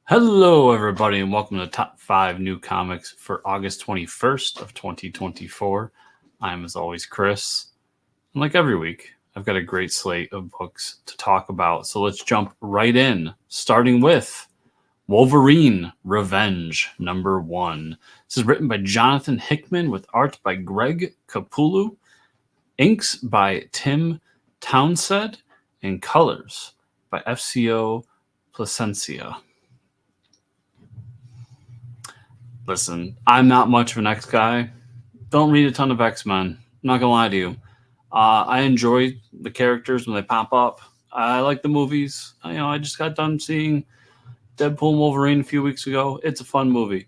Hello, everybody, and welcome to Top 5 New Comics for August 21st of 2024. I'm, as always, Chris. And like every week, I've got a great slate of books to talk about. So let's jump right in, starting with Wolverine Revenge, number 1. This is written by Jonathan Hickman with art by Greg Capullo, inks by Tim Townsend, and colors by FCO Placencia. Listen, I'm not much of an X guy. Don't read a ton of X-Men. I'm not gonna lie to you. I enjoy the characters when they pop up. I like the movies. I just got done seeing Deadpool and Wolverine a few weeks ago. It's a fun movie.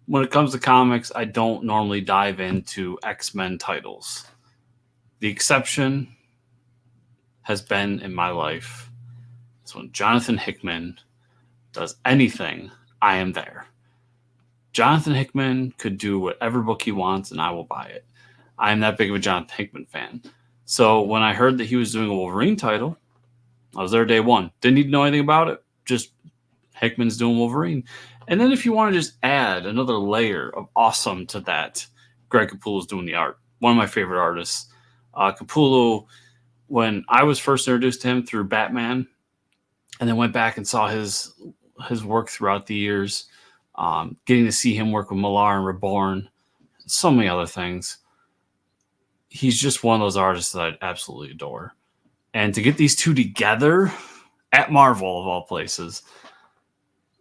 When it comes to comics, I don't normally dive into X-Men titles. The exception has been in my life is when Jonathan Hickman does anything, I am there. Jonathan Hickman could do whatever book he wants, and I will buy it. I am that big of a Jonathan Hickman fan. So when I heard that he was doing a Wolverine title, I was there day one. Didn't need to know anything about it. Just Hickman's doing Wolverine. And then if you want to just add another layer of awesome to that, Greg Capullo's doing the art. One of my favorite artists. Capullo, when I was first introduced to him through Batman, and then went back and saw his work throughout the years, getting to see him work with Millar and Reborn, so many other things. He's just one of those artists that I absolutely adore. And to get these two together at Marvel, of all places,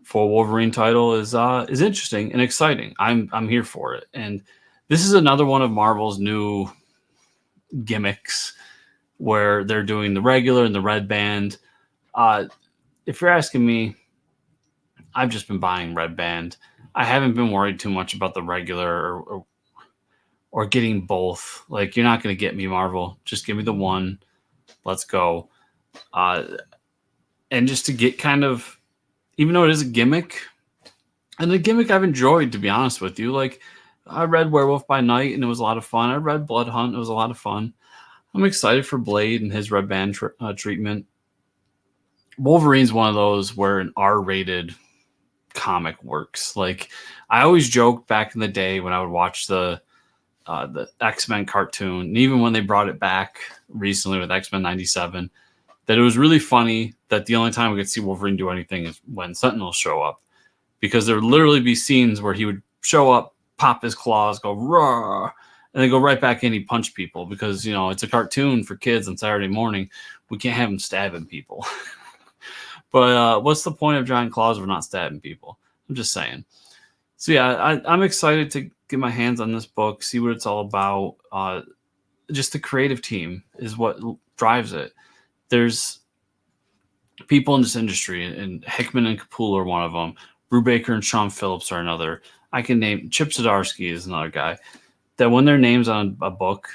for a Wolverine title is interesting and exciting. I'm here for it. And this is another one of Marvel's new gimmicks where they're doing the regular and the red band. If you're asking me, I've just been buying Red Band. I haven't been worried too much about the regular or getting both. Like, you're not going to get me, Marvel. Just give me the one. Let's go. And just to get kind of, even though it is a gimmick, and a gimmick I've enjoyed, to be honest with you. Like, I read Werewolf by Night, and it was a lot of fun. I read Blood Hunt. It was a lot of fun. I'm excited for Blade and his Red Band treatment. Wolverine's one of those where an R-rated comic works. Like, I always joked back in the day when I would watch the X-Men cartoon, and even when they brought it back recently with X-Men 97, that it was really funny that the only time we could see Wolverine do anything is when Sentinels show up, because there would literally be scenes where he would show up, pop his claws, go raw, and then go right back in, he'd punch people, because it's a cartoon for kids on Saturday morning. We can't have him stabbing people. But what's the point of giant claws if we're not stabbing people? I'm just saying. So yeah, I'm excited to get my hands on this book, see what it's all about. Just the creative team is what drives it. There's people in this industry, and Hickman and Capullo are one of them. Brubaker and Sean Phillips are another. I can name Chip Zdarsky is another guy. That when their name's on a book,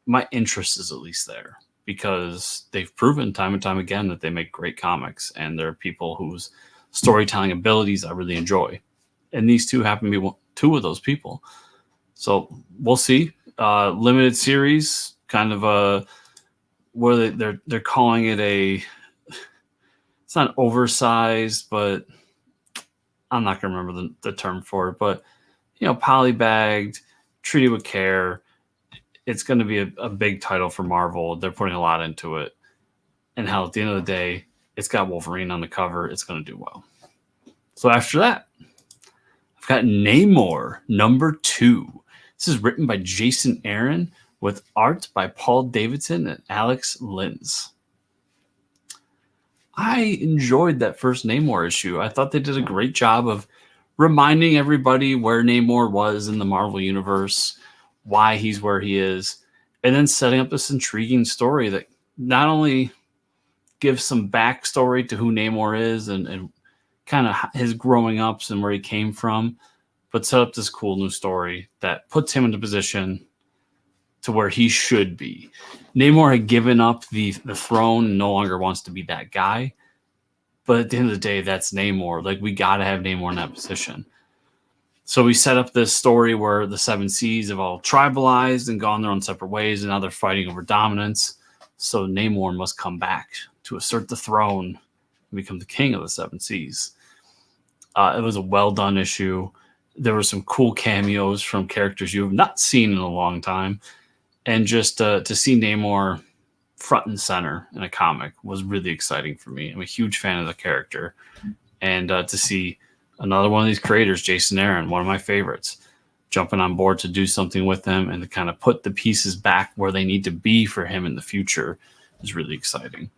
my interest is at least there, because they've proven time and time again that they make great comics, and they're people whose storytelling abilities I really enjoy. And these two happen to be two of those people. So we'll see. Limited series, kind of a where they're calling it a. It's not oversized, but I'm not gonna remember the term for it. But polybagged, treated with care. It's going to be a big title for Marvel. They're putting a lot into it. And hell, at the end of the day, it's got Wolverine on the cover. It's going to do well. So after that, I've got Namor, number 2. This is written by Jason Aaron with art by Paul Davidson and Alex Linz. I enjoyed that first Namor issue. I thought they did a great job of reminding everybody where Namor was in the Marvel Universe, why he's where he is, and then setting up this intriguing story that not only gives some backstory to who Namor is and kind of his growing ups and where he came from, but set up this cool new story that puts him in a position to where he should be. Namor had given up the throne and no longer wants to be that guy. But at the end of the day, that's Namor. Like, we got to have Namor in that position. So we set up this story where the Seven Seas have all tribalized and gone their own separate ways, and now they're fighting over dominance. So Namor must come back to assert the throne and become the king of the seven seas. It was a well done issue. There were some cool cameos from characters you have not seen in a long time, and just to see Namor front and center in a comic was really exciting for me. I'm a huge fan of the character, and to see another one of these creators, Jason Aaron, one of my favorites, jumping on board to do something with him and to kind of put the pieces back where they need to be for him in the future is really exciting.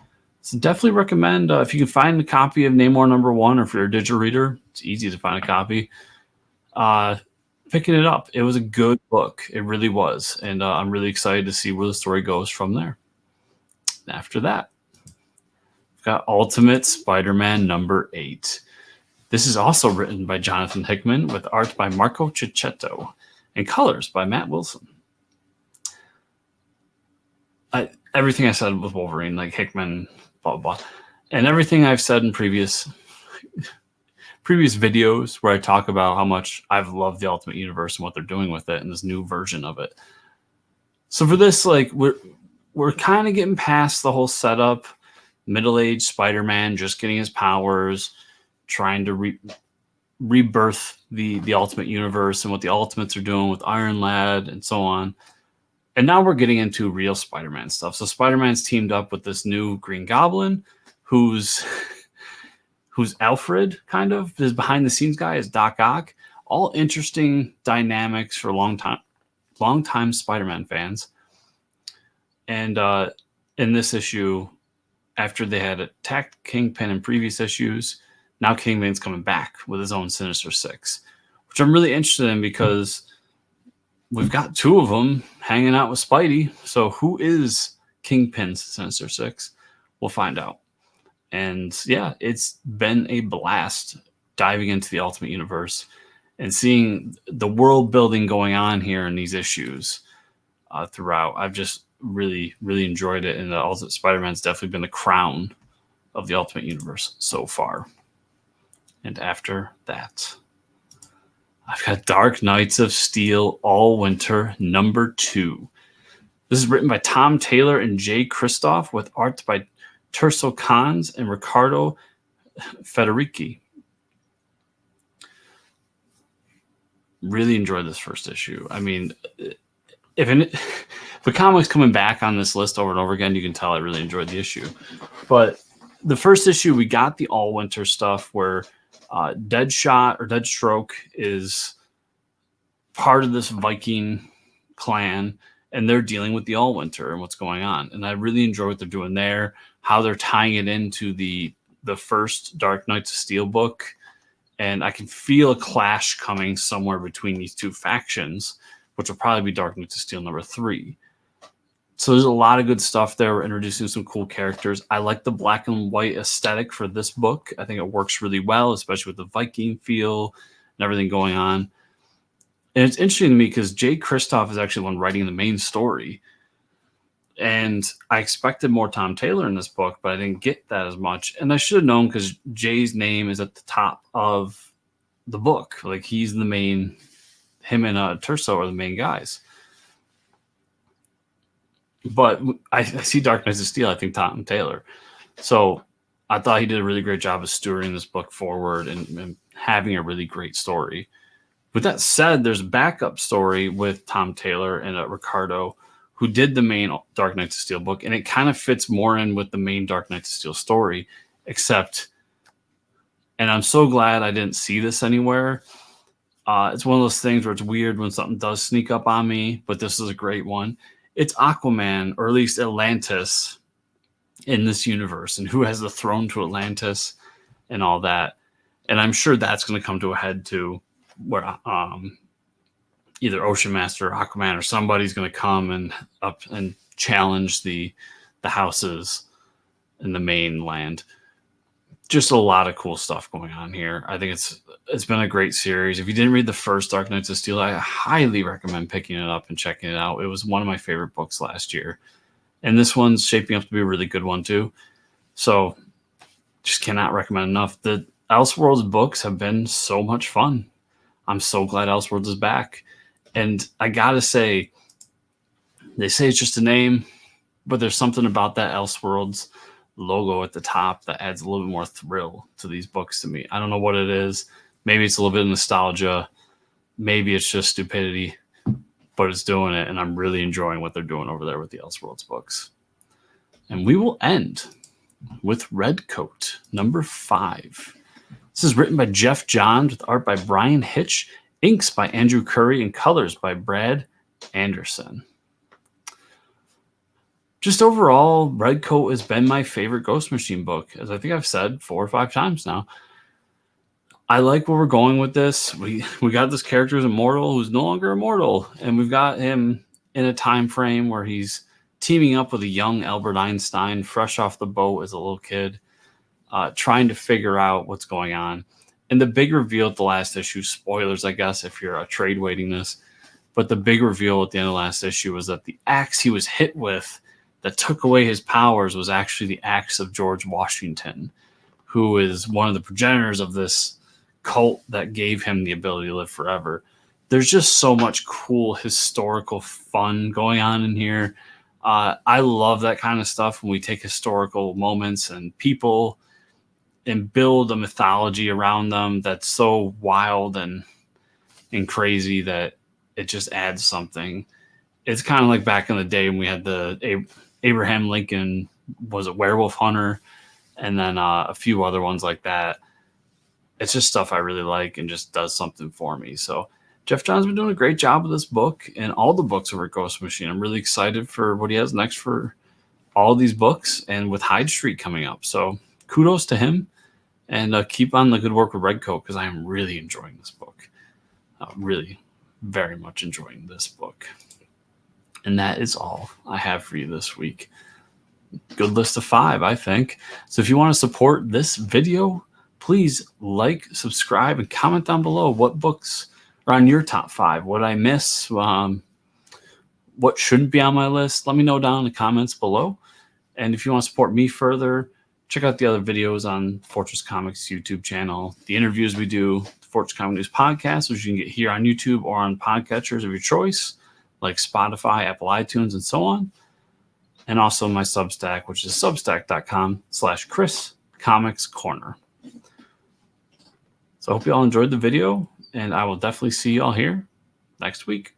So definitely recommend, if you can find a copy of Namor #1, or if you're a digital reader, it's easy to find a copy, picking it up. It was a good book. It really was. And I'm really excited to see where the story goes from there. After that, we've got Ultimate Spider-Man #8. This is also written by Jonathan Hickman with art by Marco Checchetto and colors by Matt Wilson. Everything I said with Wolverine, like Hickman, blah, blah, blah. And everything I've said in previous videos where I talk about how much I've loved the Ultimate Universe and what they're doing with it and this new version of it. So for this, like, we're kind of getting past the whole setup, middle-aged Spider-Man just getting his powers, trying to rebirth the Ultimate Universe and what the Ultimates are doing with Iron Lad and so on. And now we're getting into real Spider-Man stuff. So Spider-Man's teamed up with this new Green Goblin, who's Alfred, kind of. His behind-the-scenes guy is Doc Ock. All interesting dynamics for long-time Spider-Man fans. And in this issue, after they had attacked Kingpin in previous issues, now Kingpin's coming back with his own Sinister Six, which I'm really interested in because we've got two of them hanging out with Spidey. So who is Kingpin's Sinister Six? We'll find out. And yeah, it's been a blast diving into the Ultimate Universe and seeing the world building going on here in these issues throughout. I've just really, really enjoyed it. And the Ultimate Spider-Man's definitely been the crown of the Ultimate Universe so far. And after that, I've got Dark Knights of Steel Allwinter #2. This is written by Tom Taylor and Jay Kristoff with art by Tirso and Riccardo Federici. Really enjoyed this first issue. I mean, if a comic's coming back on this list over and over again, you can tell I really enjoyed the issue. But the first issue, we got the Allwinter stuff where Deadstroke is part of this Viking clan, and they're dealing with the Allwinter and what's going on. And I really enjoy what they're doing there, how they're tying it into the first Dark Knights of Steel book. And I can feel a clash coming somewhere between these two factions, which will probably be Dark Knights of Steel #3. So there's a lot of good stuff there. We're introducing some cool characters. I like the black and white aesthetic for this book. I think it works really well, especially with the Viking feel and everything going on. And it's interesting to me because Jay Kristoff is actually the one writing the main story. And I expected more Tom Taylor in this book, but I didn't get that as much. And I should have known because Jay's name is at the top of the book. Like, he's the main, him and Tirso are the main guys. But I see Dark Knights of Steel, I think Tom Taylor. So I thought he did a really great job of stewarding this book forward and having a really great story. With that said, there's a backup story with Tom Taylor and Riccardo, who did the main Dark Knights of Steel book, and it kind of fits more in with the main Dark Knights of Steel story, except, and I'm so glad I didn't see this anywhere. It's one of those things where it's weird when something does sneak up on me, but this is a great one. It's Aquaman, or at least Atlantis, in this universe, and who has the throne to Atlantis and all that. And I'm sure that's going to come to a head too, where either Ocean Master or Aquaman or somebody's going to come and up and challenge the houses in the mainland. Just a lot of cool stuff going on here. I think it's been a great series. If you didn't read the first Dark Knights of Steel, I highly recommend picking it up and checking it out. It was one of my favorite books last year. And this one's shaping up to be a really good one too. So just cannot recommend enough. The Elseworlds books have been so much fun. I'm so glad Elseworlds is back. And I gotta say, they say it's just a name, but there's something about that Elseworlds logo at the top that adds a little bit more thrill to these books to me. I don't know what it is. Maybe it's a little bit of nostalgia. Maybe it's just stupidity, but it's doing it, and I'm really enjoying what they're doing over there with the Elseworlds books. And we will end with Redcoat, number 5. This is written by Geoff Johns with art by Brian Hitch, inks by Andrew Curry, and colors by Brad Anderson. Just overall, Redcoat has been my favorite Ghost Machine book, as I think I've said 4 or 5 times now. I like where we're going with this. We got this character who's immortal, who's no longer immortal, and we've got him in a time frame where he's teaming up with a young Albert Einstein, fresh off the boat as a little kid, trying to figure out what's going on. And the big reveal at the last issue, spoilers, I guess, if you're trade waiting this, but the big reveal at the end of the last issue was that the axe he was hit with that took away his powers was actually the axe of George Washington, who is one of the progenitors of this cult that gave him the ability to live forever. There's just so much cool historical fun going on in here. I love that kind of stuff when we take historical moments and people and build a mythology around them that's so wild and crazy that it just adds something. It's kind of like back in the day when we had the Abraham Lincoln was a werewolf hunter, and then a few other ones like that. It's just stuff I really like and just does something for me. So Geoff Johns has been doing a great job with this book and all the books over at Ghost Machine. I'm really excited for what he has next for all these books and with Hyde Street coming up. So kudos to him, and keep on the good work with Redcoat, because I am really enjoying this book. Really very much enjoying this book. And that is all I have for you this week. Good list of 5, I think. So if you want to support this video, please like, subscribe, and comment down below what books are on your top 5. What I miss? What shouldn't be on my list? Let me know down in the comments below. And if you want to support me further, check out the other videos on Fortress Comics YouTube channel, the interviews we do, the Fortress Comic News podcast, which you can get here on YouTube or on podcatchers of your choice, like Spotify, Apple iTunes, and so on. And also my Substack, which is substack.com/Chris Comics Corner. So I hope you all enjoyed the video, and I will definitely see you all here next week.